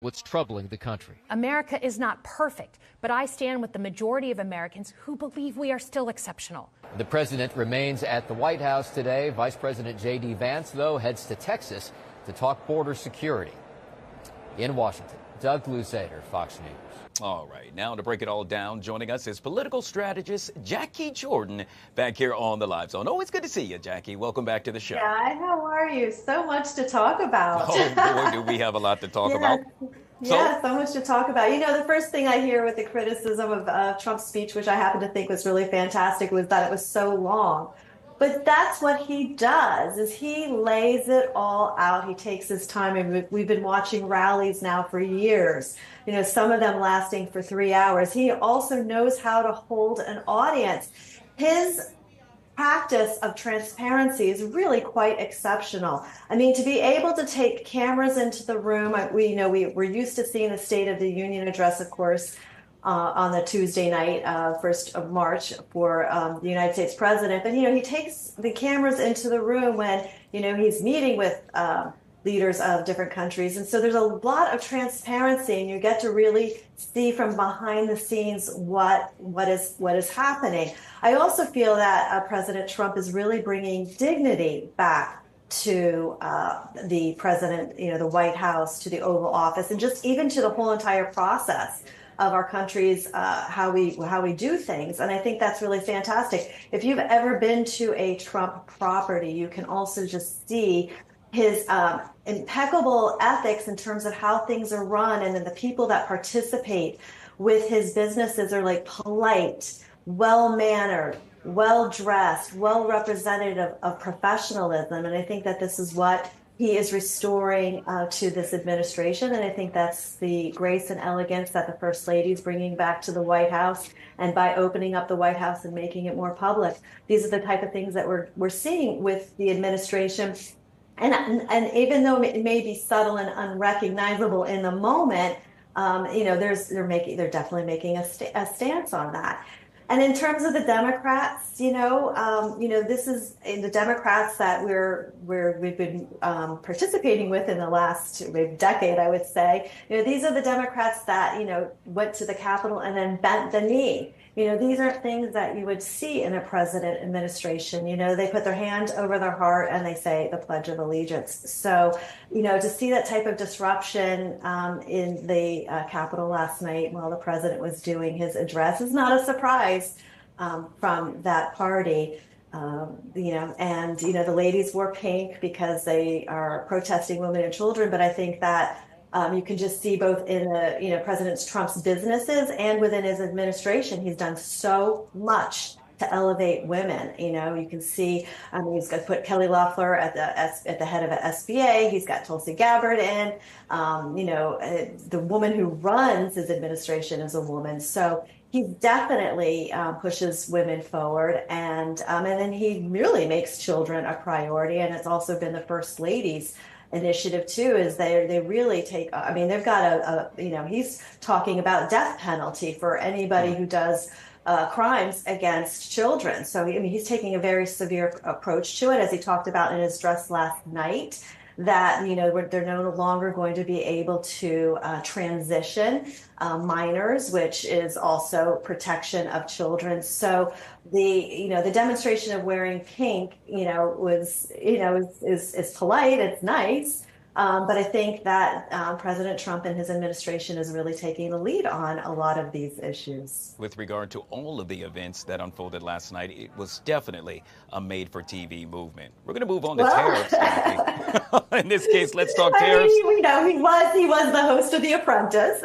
what's troubling the country. America is not perfect, but I stand with the majority of Americans who believe we are still exceptional. The president remains at the White House today. Vice President J.D. Vance, though, heads to Texas to talk border security. In Washington, Doug Luzader, Fox News. All right, now to break it all down, joining us is political strategist Jacquie Jordan back here on the Live Zone. Always good to see you, Jacquie. Welcome back to the show. Hi, how are you? So much to talk about. Oh, boy, do we have a lot to talk about. Yeah, so much to talk about. You know, the first thing I hear with the criticism of Trump's speech, which I happen to think was really fantastic, was that it was so long. But that's what he does, is he lays it all out. He takes his time, and we've been watching rallies now for years, you know, some of them lasting for 3 hours. He also knows how to hold an audience. His practice of transparency is really quite exceptional. I mean, to be able to take cameras into the room, we're used to seeing the State of the Union address, of course, on the Tuesday night, 1st of March, for the United States president. But, you know, he takes the cameras into the room when, you know, he's meeting with leaders of different countries. And so there's a lot of transparency, and you get to really see from behind the scenes what is happening. I also feel that President Trump is really bringing dignity back to the president, you know, the White House, to the Oval Office, and just even to the whole entire process of our country's how we do things. And I think that's really fantastic. If you've ever been to a Trump property, you can also just see his impeccable ethics in terms of how things are run, and then the people that participate with his businesses are like polite, well-mannered, well-dressed, well-representative of professionalism. And I think that this is what he is restoring to this administration. And I think that's the grace and elegance that the First Lady is bringing back to the White House. And by opening up the White House and making it more public, these are the type of things that we're seeing with the administration. And even though it may be subtle and unrecognizable in the moment, you know, they're definitely making a stance on that. And in terms of the Democrats, this is the Democrats that we've been participating with in the last decade, I would say. You know, these are the Democrats that, you know, went to the Capitol and then bent the knee. You know, these are things that you would see in a president administration. You know, they put their hand over their heart and they say the Pledge of Allegiance. So, you know, to see that type of disruption in the Capitol last night while the president was doing his address is not a surprise from that party. The ladies wore pink because they are protesting women and children. But I think that you can just see both in President Trump's businesses and within his administration, he's done so much to elevate women. You know, you can see he's got to put Kelly Loeffler at the head of SBA. He's got Tulsi Gabbard in. The woman who runs his administration is a woman. So he definitely pushes women forward, and then he really makes children a priority. And it's also been the First Lady's initiative too, is they really take, they've got he's talking about death penalty for anybody who does crimes against children. So he's taking a very severe approach to it, as he talked about in his address last night, that they're no longer going to be able to transition minors, which is also protection of children. So the demonstration of wearing pink, is polite, it's nice. But I think that President Trump and his administration is really taking the lead on a lot of these issues. With regard to all of the events that unfolded last night, it was definitely a made-for-TV movement. We're going to move on to tariffs. In this case, let's talk tariffs. We know he was the host of The Apprentice.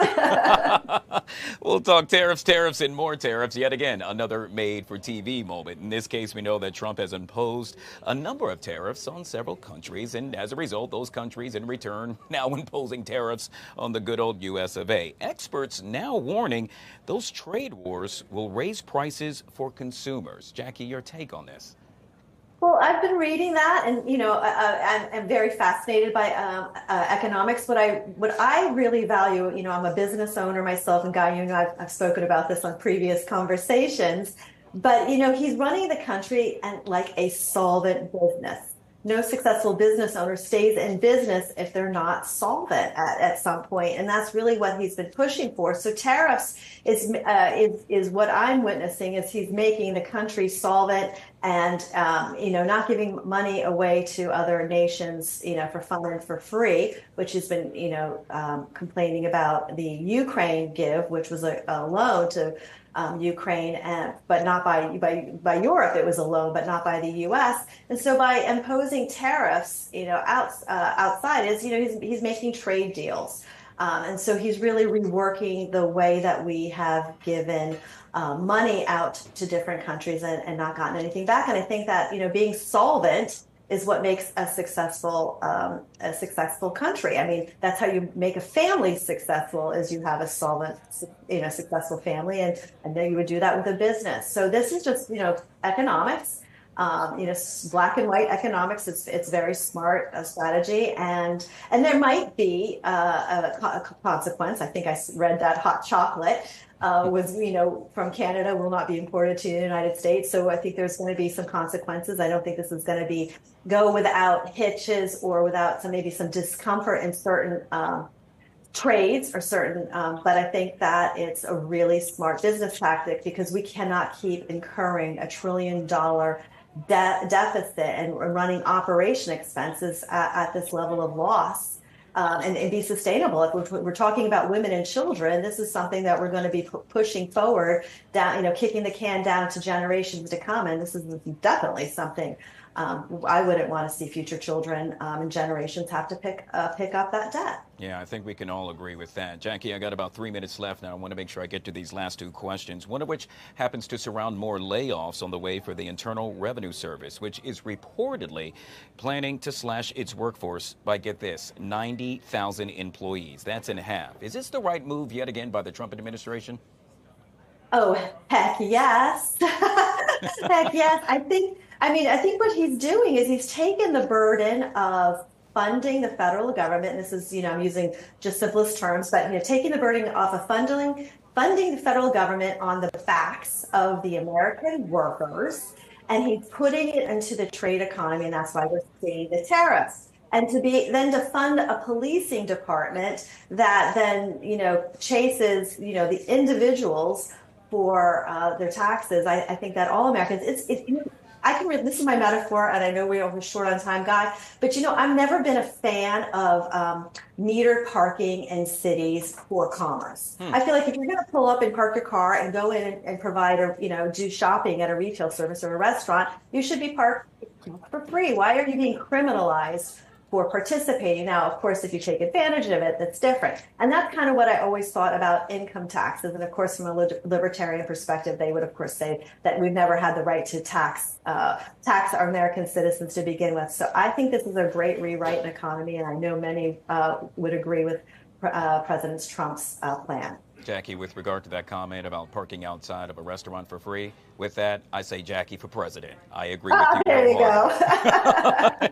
We'll talk tariffs, and more tariffs. Yet again, another made-for-TV moment. In this case, we know that Trump has imposed a number of tariffs on several countries, and as a result, those countries in return now imposing tariffs on the good old U.S. of A. Experts now warning those trade wars will raise prices for consumers. Jacquie, your take on this? Well, I've been reading that, and I'm very fascinated by economics. What I really value, I'm a business owner myself, and Guy, I've spoken about this on previous conversations. But he's running the country and like a solvent business. no successful business owner stays in business if they're not solvent at some point, and that's really what he's been pushing for. So tariffs is what I'm witnessing, is he's making the country solvent and not giving money away to other nations, for fun and for free, which has been complaining about the Ukraine give, which was a loan to Ukraine, but not by Europe. It was a loan, but not by the U.S. And so by imposing tariffs, outside he's making trade deals. And so he's really reworking the way that we have given money out to different countries and not gotten anything back. And I think that, being solvent is what makes a successful country. I mean, that's how you make a family successful, is you have a solvent, successful family, and then you would do that with a business. So this is just, economics. Black and white economics. It's very smart strategy, and there might be a consequence. I think I read that hot chocolate was from Canada will not be imported to the United States. So I think there's going to be some consequences. I don't think this is going to go without hitches or without maybe some discomfort in certain trades or certain, but I think that it's a really smart business tactic, because we cannot keep incurring $1 trillion deficit and running operation expenses at this level of loss, and be sustainable. If we're talking about women and children, this is something that we're going to be pushing forward down, kicking the can down to generations to come. And this is definitely something I wouldn't want to see future children and generations have to pick up that debt. Yeah, I think we can all agree with that. Jacquie, I got about 3 minutes left now. I want to make sure I get to these last two questions, one of which happens to surround more layoffs on the way for the Internal Revenue Service, which is reportedly planning to slash its workforce by, get this, 90,000 employees. That's in half. Is this the right move yet again by the Trump administration? Oh, heck yes. Heck yes. I think what he's doing is he's taken the burden of funding the federal government. And this is, I'm using just simplest terms, but taking the burden off of funding the federal government on the backs of the American workers, and he's putting it into the trade economy, and that's why we're seeing the tariffs. And to fund a policing department that then chases the individuals for their taxes. I think that all Americans, this is my metaphor, and I know we're short on time, Guy, but I've never been a fan of metered parking in cities for commerce. I feel like if you're going to pull up and park your car and go in and provide or do shopping at a retail service or a restaurant, you should be parked for free. Why are you being criminalized for participating? Now, of course, if you take advantage of it, that's different. And that's kind of what I always thought about income taxes. And of course, from a libertarian perspective, they would, of course, say that we've never had the right to tax our American citizens to begin with. So I think this is a great rewrite in economy, and I know many would agree with President Trump's plan. Jacquie, with regard to that comment about parking outside of a restaurant for free, with that, I say Jacquie for president. I agree with you. There you go.